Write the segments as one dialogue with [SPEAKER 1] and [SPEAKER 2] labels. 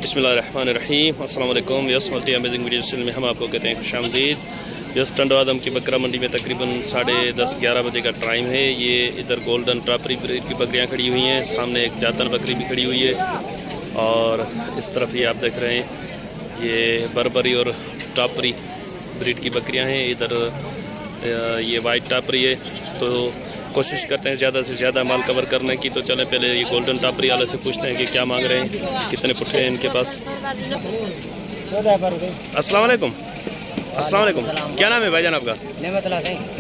[SPEAKER 1] बिस्मिल्लाहिर्रहमानिर्रहीम अस्सलाम वालेकुम। Yes multi amazing video channel में हम आपको कहते हैं खुशामदीद। यस टंडो आदम की बकरा मंडी में तकरीबन 10:30-11 बजे का टाइम है। ये इधर गोल्डन टापरी ब्रीड की बकरियां खड़ी हुई हैं, सामने एक जातन बकरी भी खड़ी हुई है और इस तरफ ये आप देख रहे हैं ये बर्बरी और टापरी ब्रीड की बकरियां हैं। इधर ये वाइट टापरी है, तो कोशिश करते हैं ज़्यादा से ज़्यादा माल कवर करने की। तो चले पहले ये गोल्डन टापरी वाले से पूछते हैं कि क्या मांग रहे हैं, कितने पुट्ठे हैं इनके पास। अस्सलाम वालेकुम। अस्सलाम वालेकुम। क्या नाम है भाईजान आपका?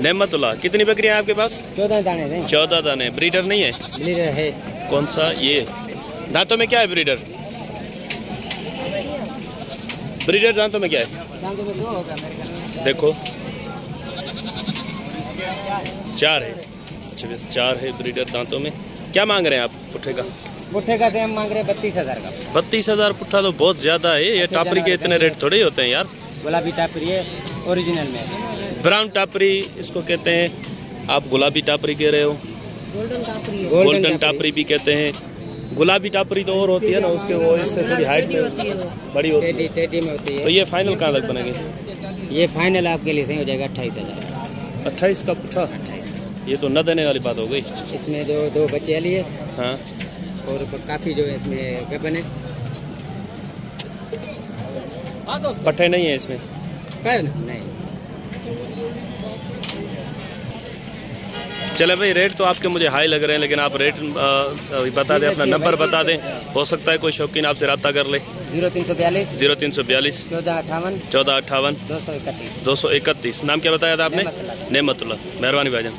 [SPEAKER 1] नेमतुल्लाह। कितनी बकरियां हैं आपके पास?
[SPEAKER 2] 14 दाने।
[SPEAKER 1] 14 दाने। ब्रीडर नहीं है?
[SPEAKER 2] ब्रीडर है।
[SPEAKER 1] कौन सा? ये दांतों में क्या है ब्रीडर? ब्रीडर दांतों में क्या है?
[SPEAKER 2] दांतों में 2 होगा मेरे ख्याल में।
[SPEAKER 1] देखो 4 है। अच्छा बस 4 है ब्रीडर दांतों में। क्या मांग रहे हैं आप पुट्ठे का?
[SPEAKER 2] पुट्ठे का हम मांग रहे हैं 32,000 का।
[SPEAKER 1] 32,000 पुट्ठा तो बहुत ज़्यादा है। ये टापरी के इतने रेट थोड़े ही होते हैं यार।
[SPEAKER 2] गुलाबी टापरी है ओरिजिनल में।
[SPEAKER 1] ब्राउन टापरी इसको कहते हैं, आप गुलाबी टापरी कह रहे हो। गोल्डन टापरी भी कहते हैं। गुलाबी टापरी तो और होती है ना, उसके वो इससे थोड़ी हाइट बड़ी होती है,
[SPEAKER 2] टेढ़ी में होती है।
[SPEAKER 1] तो ये फाइनल कहाँ तक बनेंगे?
[SPEAKER 2] ये फाइनल आपके लिए सही हो जाएगा 28,000।
[SPEAKER 1] 28 का पुट्ठा? ये तो न देने वाली बात हो गई।
[SPEAKER 2] इसमें जो 2 बच्चे वाली है।
[SPEAKER 1] हाँ,
[SPEAKER 2] और काफ़ी जो है इसमें गबन है।
[SPEAKER 1] पट्टे नहीं है इसमें?
[SPEAKER 2] नहीं।
[SPEAKER 1] चले भाई, रेट तो आपके मुझे हाई लग रहे हैं, लेकिन आप रेट बता दें, अपना नंबर बता दें। हो सकता है कोई शौकीन आपसे रब्ता कर ले।
[SPEAKER 2] 0342 1458
[SPEAKER 1] 231। नाम क्या बताया था आपने? नेमतुल्लाह। मेहरबानी भाईजान।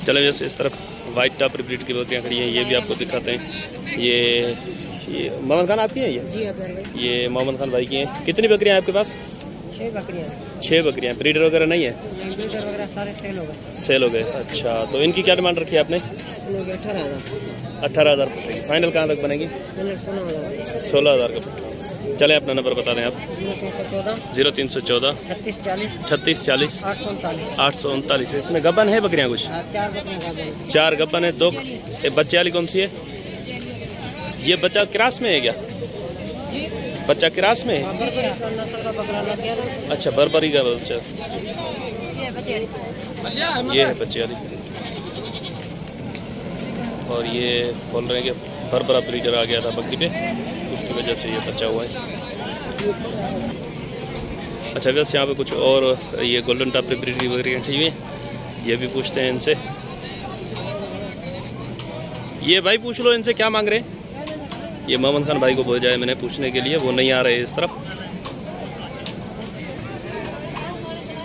[SPEAKER 1] चले जैसे इस तरफ वाइट टापरी ब्रीड की बकरियाँ खड़ी हैं, ये भी आपको दिखाते हैं। ये मोहम्मद खान आपकी हैं? ये मोहम्मद खान भाई की हैं। कितनी बकरियाँ हैं आपके पास? 6 बकरियाँ। ब्रीडर वगैरह नहीं है?
[SPEAKER 2] ब्रीडर वगैरह सारे
[SPEAKER 1] सेल हो गए। अच्छा, तो इनकी क्या डिमांड रखी है आपने? 18,000 पुट्ठे। फाइनल कहाँ तक बनेगी? 16,000 का पुट्ठा। चले अपना नंबर बता दें आप। 0314 36 40 839। इसमें गबन है बकरियाँ कुछ? 4 गबन है। 2 बच्चे वाली कौन सी है? ये बच्चा क्रास में है क्या? बच्चा क्रास में है? अच्छा, बर्बरी का बच्चा। ये है बच्चे वाली। और ये बोल रहे हैं कि बर्बरा ब्रीडर आ गया था बकरी पे, उसकी वजह से ये बच्चा हुआ है। अच्छा, वैसे यहाँ पे कुछ और ये गोल्डन टापरी ब्रीड की बकरियाँ खड़ी हुई हैं, ये भी पूछते हैं इनसे। ये भाई पूछ लो इनसे क्या मांग रहे हैं। ये मोहम्मद खान भाई को बोल जाए मैंने पूछने के लिए, वो नहीं आ रहे इस तरफ।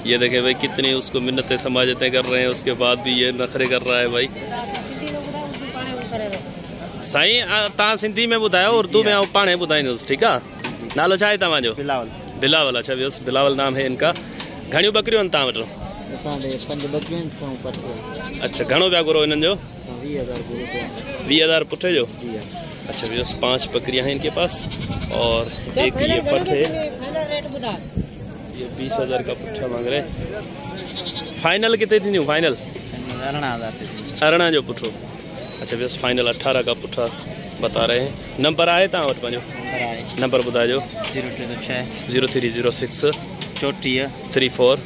[SPEAKER 1] ये देखे भाई कितनी उसको मिन्नतें समाजतें कर रहे हैं, उसके बाद भी ये नखरे कर रहा है भाई। साईं तव्हां सिंधी में ॿुधायो, उर्दू में ऐं पाणे ॿुधाईंदुसि, ठीकु आहे? नालो छा आहे तव्हांजो? बिलावल। अच्छा बस बिलावल नाम है इनका। घणियूं बकरियूं आहिनि तव्हां वटि?
[SPEAKER 2] 5 बकरियूं आहिनि।
[SPEAKER 1] अच्छा, घणो पिया घुरो हिननि जो? 20,000 पुट्ठे जो? अच्छा बस 5 बकरियां हैं इनके पास और एक ये पट है। ये 20,000 का पुट्ठा मांग रहे हैं। फाइनल कितने थी? फाइनल 18 जो पुट्ठो। अच्छा बस फाइनल 18 का पुट्ठा बता रहे हैं। नंबर आए तव्हां वटि पंहिंजो? नंबर ॿुधाइजो। 0306 34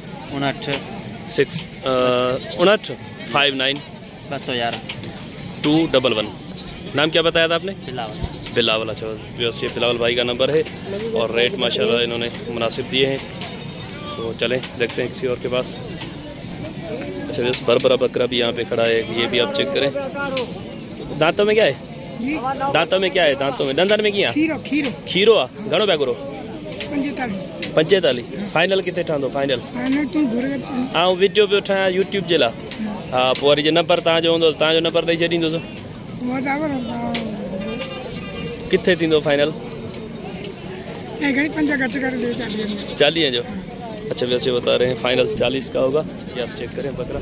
[SPEAKER 1] 59 59 211। नाम क्या बताया था आपने? बिलावल। अच्छा बस ये बिलावल भाई का नंबर है और रेट माशाल्लाह इन्होंने मुनासिब दिए हैं। तो चलें देखते हैं किसी और के पास। अच्छा बस बरबरा बकरा भी यहाँ पे खड़ा है, ये भी आप चेक करें। दांतों में क्या है? दांतों में क्या है? दांतों में दंदन में क्या? खीरो आहे। घणो पिया घुरो? 45। फाइनल कितने ठहंदो? फाइनल ऐं वीडियो पियो ठाहियां यूट्यूब जे लाइ। हाँ, पोइ वरी जे नंबर तव्हांजो हूंदो तव्हांजो नंबर ॾेई छॾींदुसि। कितने थींदो फाइनल? 40 जो। अच्छा वैसे बता रहे हैं फाइनल 40 का होगा। ये आप चेक करें बकरा,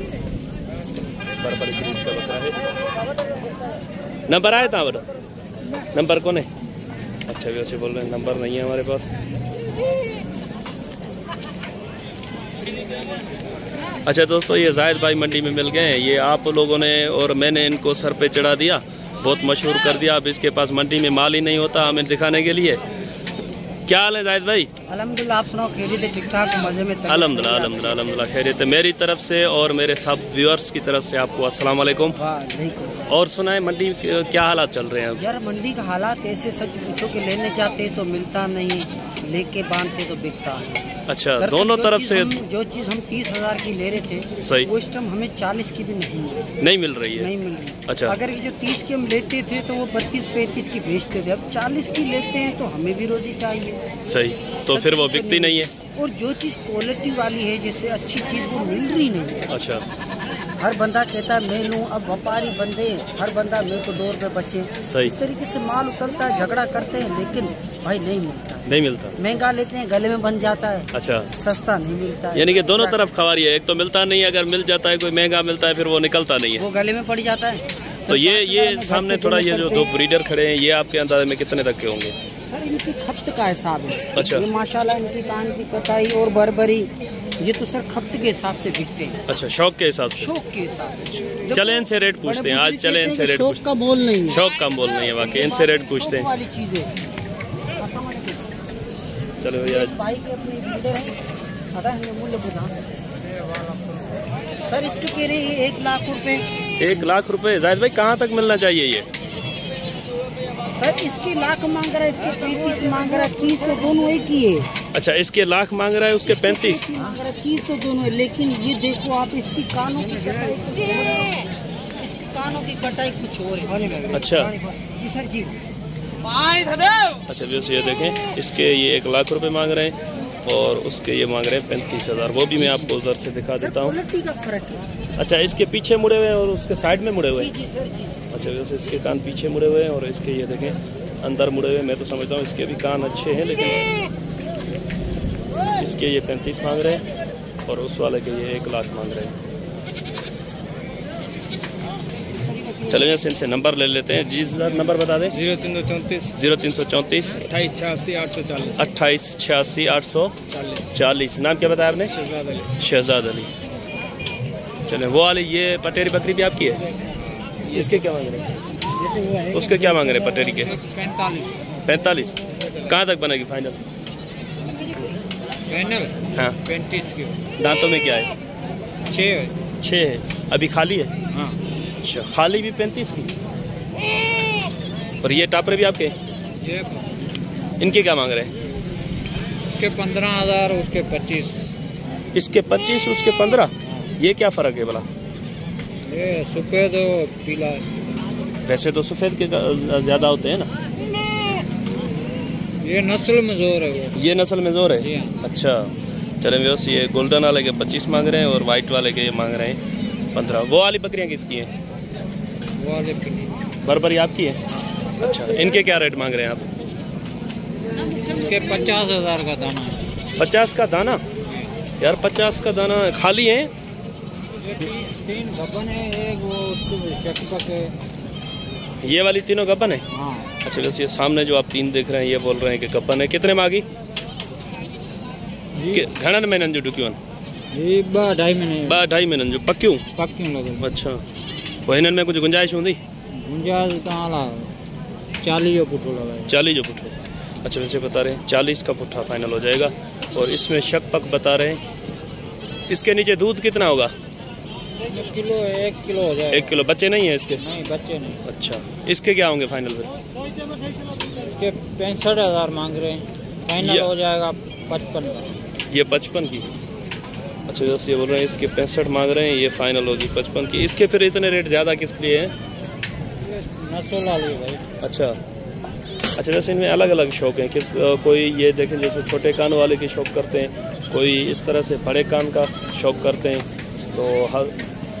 [SPEAKER 1] बर्बरी ब्रीड का बकरा है। नंबर आया था बड़ा? नंबर कौन है? अच्छा वैसे बोल रहे हैं नंबर नहीं है हमारे पास। अच्छा दोस्तों, ये जाहिद भाई मंडी में मिल गए हैं। ये आप लोगों ने और मैंने इनको सर पे चढ़ा दिया, बहुत मशहूर कर दिया। अब इसके पास मंडी में माल ही नहीं होता हमें दिखाने के लिए। क्या हाल है जाहिद भाई?
[SPEAKER 2] अल्हम्दुलिल्लाह, आप सुनाओ, खैरियत है? ठीक ठाक, मजे में?
[SPEAKER 1] अल्हम्दुलिल्लाह अल्हम्दुलिल्लाह अल्हम्दुलिल्लाह खैरियत है। मेरी तरफ से और मेरे सब व्यूअर्स की तरफ से आपको अस्सलाम वालेकुम। और सुनाए मंडी क्या हालात चल रहे हैं?
[SPEAKER 2] यार मंडी का हालात ऐसे, सच पूछो कि लेने जाते तो मिलता नहीं, लेके बांधते तो बिकता नहीं।
[SPEAKER 1] अच्छा, दोनों तरफ से
[SPEAKER 2] जो चीज़ हम 30,000 की ले रहे थे,
[SPEAKER 1] सही,
[SPEAKER 2] वो इस टाइम हमें 40 की भी नहीं मिल रही है। नहीं मिल रही।
[SPEAKER 1] अच्छा,
[SPEAKER 2] अगर ये जो 30 की हम लेते थे तो वो 32-35 की बेचते थे, अब 40 की लेते हैं तो हमें भी रोजी चाहिए।
[SPEAKER 1] सही, तो फिर वो बिकती नहीं है।
[SPEAKER 2] और जो चीज़ क्वालिटी वाली है, जैसे अच्छी चीज़, वो मिल रही नहीं है।
[SPEAKER 1] अच्छा,
[SPEAKER 2] हर बंदा कहता है मैं लूँ, अब व्यापारी बंदे हर बंदा मेरे को 2 रुपये बचे।
[SPEAKER 1] सही,
[SPEAKER 2] इस तरीके से माल उतरता है, झगड़ा करते हैं, लेकिन भाई नहीं मिलता। महंगा लेते हैं, गले में बन जाता है। अच्छा, सस्ता नहीं मिलता है।
[SPEAKER 1] यानी कि दोनों तरफ खवारी है, एक तो मिलता नहीं, अगर मिल जाता है कोई महंगा मिलता है फिर वो निकलता नहीं है,
[SPEAKER 2] वो गले में पड़ जाता है।
[SPEAKER 1] तो ये सामने थोड़ा ये जो 2 ब्रीडर खड़े हैं, ये आपके अंदाजे में कितने तक के होंगे?
[SPEAKER 2] सर इनकी खपत का हिसाब है।
[SPEAKER 1] अच्छा,
[SPEAKER 2] ये माशाल्लाह इनकी कान की कटाई और बरबरी, ये तो सर खपत के हिसाब से बिकते हैं।
[SPEAKER 1] अच्छा, शौक के हिसाब से?
[SPEAKER 2] शौक के हिसाब से।
[SPEAKER 1] चले इनसे रेट पूछते हैं आज, चले इनसे रेट
[SPEAKER 2] शौक का मोल नहीं है।
[SPEAKER 1] शौक का मोल नहीं है वाकई, इनसे रेट पूछते हैं।
[SPEAKER 2] वाली चीजें
[SPEAKER 1] चलो भैया,
[SPEAKER 2] भाई के अपने मूल्य सर इसके कह रहे हैं 1 लाख रुपए।
[SPEAKER 1] 1 लाख रुपए? जाहिद भाई कहाँ तक मिलना चाहिए ये?
[SPEAKER 2] सर इसकी लाख मांग रहा है, इसके 35 मांग रहा है, चीज तो दोनों एक ही है।
[SPEAKER 1] अच्छा, इसके लाख मांग रहा है, उसके 35
[SPEAKER 2] मांग रहा है, चीज तो दोनों है, लेकिन ये देखो आप, इसकी कानों की कटाई कुछ और है, इसकी कानों की कटाई कुछ और है।
[SPEAKER 1] अच्छा
[SPEAKER 2] जी सर जी।
[SPEAKER 1] अच्छा वैसे ये देखें, इसके ये 1 लाख रुपए मांग रहे हैं और उसके ये मांग रहे हैं 35,000। वो भी मैं आपको उधर से दिखा देता हूँ। अच्छा, इसके पीछे मुड़े हुए हैं और उसके साइड में मुड़े हुए हैं?
[SPEAKER 2] जी सर जी।
[SPEAKER 1] अच्छा, वैसे इसके कान पीछे मुड़े हुए हैं और इसके ये देखें अंदर मुड़े हुए हैं। मैं तो समझता हूँ इसके भी कान अच्छे हैं, लेकिन इसके ये 35 मांग रहे हैं और उस वाले के ये 1 लाख मांग रहे हैं। चलिए इनसे नंबर ले लेते हैं। जी सर, नंबर बता दें।
[SPEAKER 2] 0334
[SPEAKER 1] 0334
[SPEAKER 2] 2886 840
[SPEAKER 1] 2886 840। नाम क्या बताया आपने? शहजाद अली। चलें, वो वाली ये पटेरी बकरी भी आपकी है? इसके क्या मांग रहे हैं? उसके क्या मांग रहे हैं पटेरी के? 45। कहाँ तक बनेगी फाइनल? हाँ,
[SPEAKER 2] 35 की।
[SPEAKER 1] दांतों में क्या है? 6 है। अभी खाली है?
[SPEAKER 2] हाँ।
[SPEAKER 1] अच्छा, खाली भी 35 की। और ये टापर भी आपके?
[SPEAKER 2] ये
[SPEAKER 1] इनके क्या मांग रहे हैं?
[SPEAKER 2] इसके 15,000, उसके 25।
[SPEAKER 1] इसके 25, उसके 15। ये क्या फ़र्क है भला?
[SPEAKER 2] ये सफ़ेद और पीला।
[SPEAKER 1] वैसे तो सफ़ेद के ज़्यादा होते हैं ना।
[SPEAKER 2] ये नस्ल में जोर है वो।
[SPEAKER 1] ये नस्ल में जोर है? अच्छा, चलें व्यवस्थित। ये गोल्डन वाले के 25 मांग रहे हैं और वाइट वाले के ये मांग रहे हैं 15। वो वाली बकरियाँ किसकी हैं?
[SPEAKER 2] वो वाले
[SPEAKER 1] बरबरी आपकी है? अच्छा, इनके क्या रेट मांग रहे हैं आप?
[SPEAKER 2] इसके 50,000 का दाना।
[SPEAKER 1] 50 का दाना? यार 50 का दाना खाली है?
[SPEAKER 2] 3 गब्बन है, एक वो उसके है।
[SPEAKER 1] ये वाली तीनों गब्बन है?
[SPEAKER 2] हाँ।
[SPEAKER 1] अच्छा, वैसे ये सामने जो आप 3 देख रहे हैं ये बोल रहे हैं कि गब्बन है। कितने मांगी? घणन में जो डुक्यून? 2.5 महीनन जो पक्क्यूं? अच्छा, वो हिनन में कुछ गुंजाइश होंगी?
[SPEAKER 2] गुंजाइश तो 40 जो पुठो लगा। 40 जो पुठो?
[SPEAKER 1] अच्छा, वैसे बता रहे हैं 40 का पुट्ठा फाइनल हो जाएगा। और इसमें शक पक बता रहे हैं। इसके नीचे दूध कितना होगा?
[SPEAKER 2] 1 किलो हो जाएगा।
[SPEAKER 1] 1 किलो। बच्चे नहीं है इसके?
[SPEAKER 2] नहीं, बच्चे नहीं।
[SPEAKER 1] अच्छा, इसके क्या होंगे फाइनल फिर?
[SPEAKER 2] इसके 65,000 मांग रहे हैं, फाइनल हो जाएगा 55 का।
[SPEAKER 1] ये 55 की? अच्छा, जैसे ये बोल रहे हैं इसके 65 मांग रहे हैं, ये फाइनल होगी 55 की। इसके फिर इतने रेट ज़्यादा किस लिए हैं?
[SPEAKER 2] नस्ल वाली भाई।
[SPEAKER 1] अच्छा अच्छा, वैसे इनमें अलग अलग शौक हैं। किस कोई ये देखें जैसे छोटे कान वाले की शौक करते हैं, कोई इस तरह से बड़े कान का शौक करते हैं, तो हर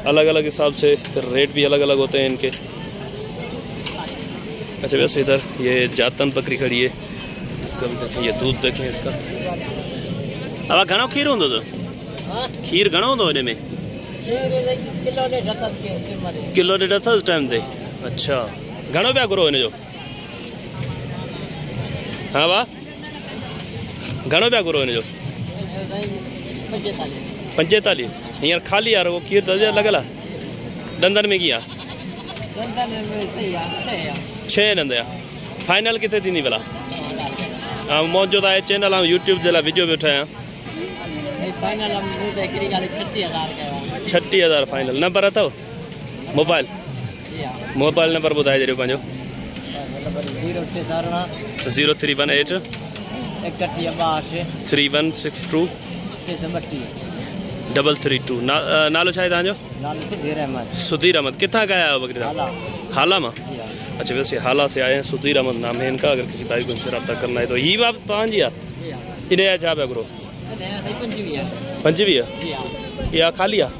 [SPEAKER 1] अलग अलग हिसाब से फिर रेट भी अलग अलग होते हैं इनके। अच्छा, वैसे इधर ये जातन बकरी खड़ी है, इसका भी देखें, ये दूध देखें इसका। अब घणो खीर होंदो तो? खीर घणो होंदो इनमें? किलो 1.5 टाइम ते? अच्छा, घणो पिया घुरो हिन जो? हाँ वाह, घणो पिया घुरो हिन जो? 45। हींअर खाली यार वो खीर तो लॻल आहे ॾंदनि में कीअं आहे? 6 ॾंद आहे। फाइनल किथे थींदी भला? मौजूद है चैनल हम यूट्यूब जे वीडियो भी उठाया।
[SPEAKER 2] Final
[SPEAKER 1] 36,000 final. नंबर अथव मोबाइल नंबर बुधाए जरियो पंहिंजो। 0318 3162 332। नालो छा है तव्हांजो? सुधीर अहमद। कितना का आया हो बकरी? हाला में। अच्छा, वैसे हाला से आए हैं। सुधीर अहमद नाम है इनका। अगर किसी भाई को इनसे रब्ता करना है तो ये बात तव्हांजी आहे? इनजा छा पिया घुरो? 25 या खाली आहे?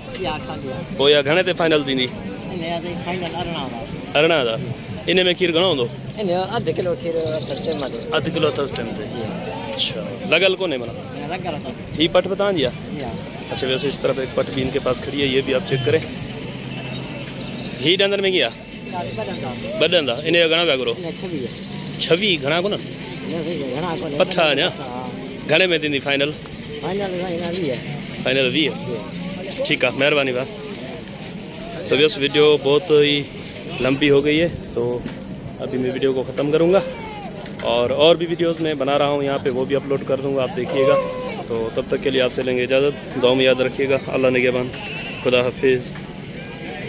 [SPEAKER 1] पोइ या घणे ते फाइनल थींदी? 18,000। इन में खीर घणो हूंदो?
[SPEAKER 2] अधु किलो खीर
[SPEAKER 1] अथसि टाइम ते। अच्छा, लगल कोन्हे माना? ही पट पे तव्हांजी आहे? अच्छा, वैसे इस तरफ एक पट भी इनके पास खड़ी है, ये भी आप चेक करें। ही डंदर में क्या? बदंदा। इन्हें घणा पिया घुरो? 26। घणा कोन? पठा अञा घणे में थींदी फाइनल? फाइनल 20। ठीक है, मेहरबानी भाई। तो बस वीडियो बहुत ही लंबी हो गई है, तो अभी मैं वीडियो को ख़त्म करूँगा और भी वीडियोस मैं बना रहा हूँ यहाँ पे, वो भी अपलोड कर दूँगा, आप देखिएगा। तो तब तक के लिए आपसे लेंगे इजाज़त। दुआ में याद रखिएगा। अल्लाह निगहबान। खुदा हाफिज़।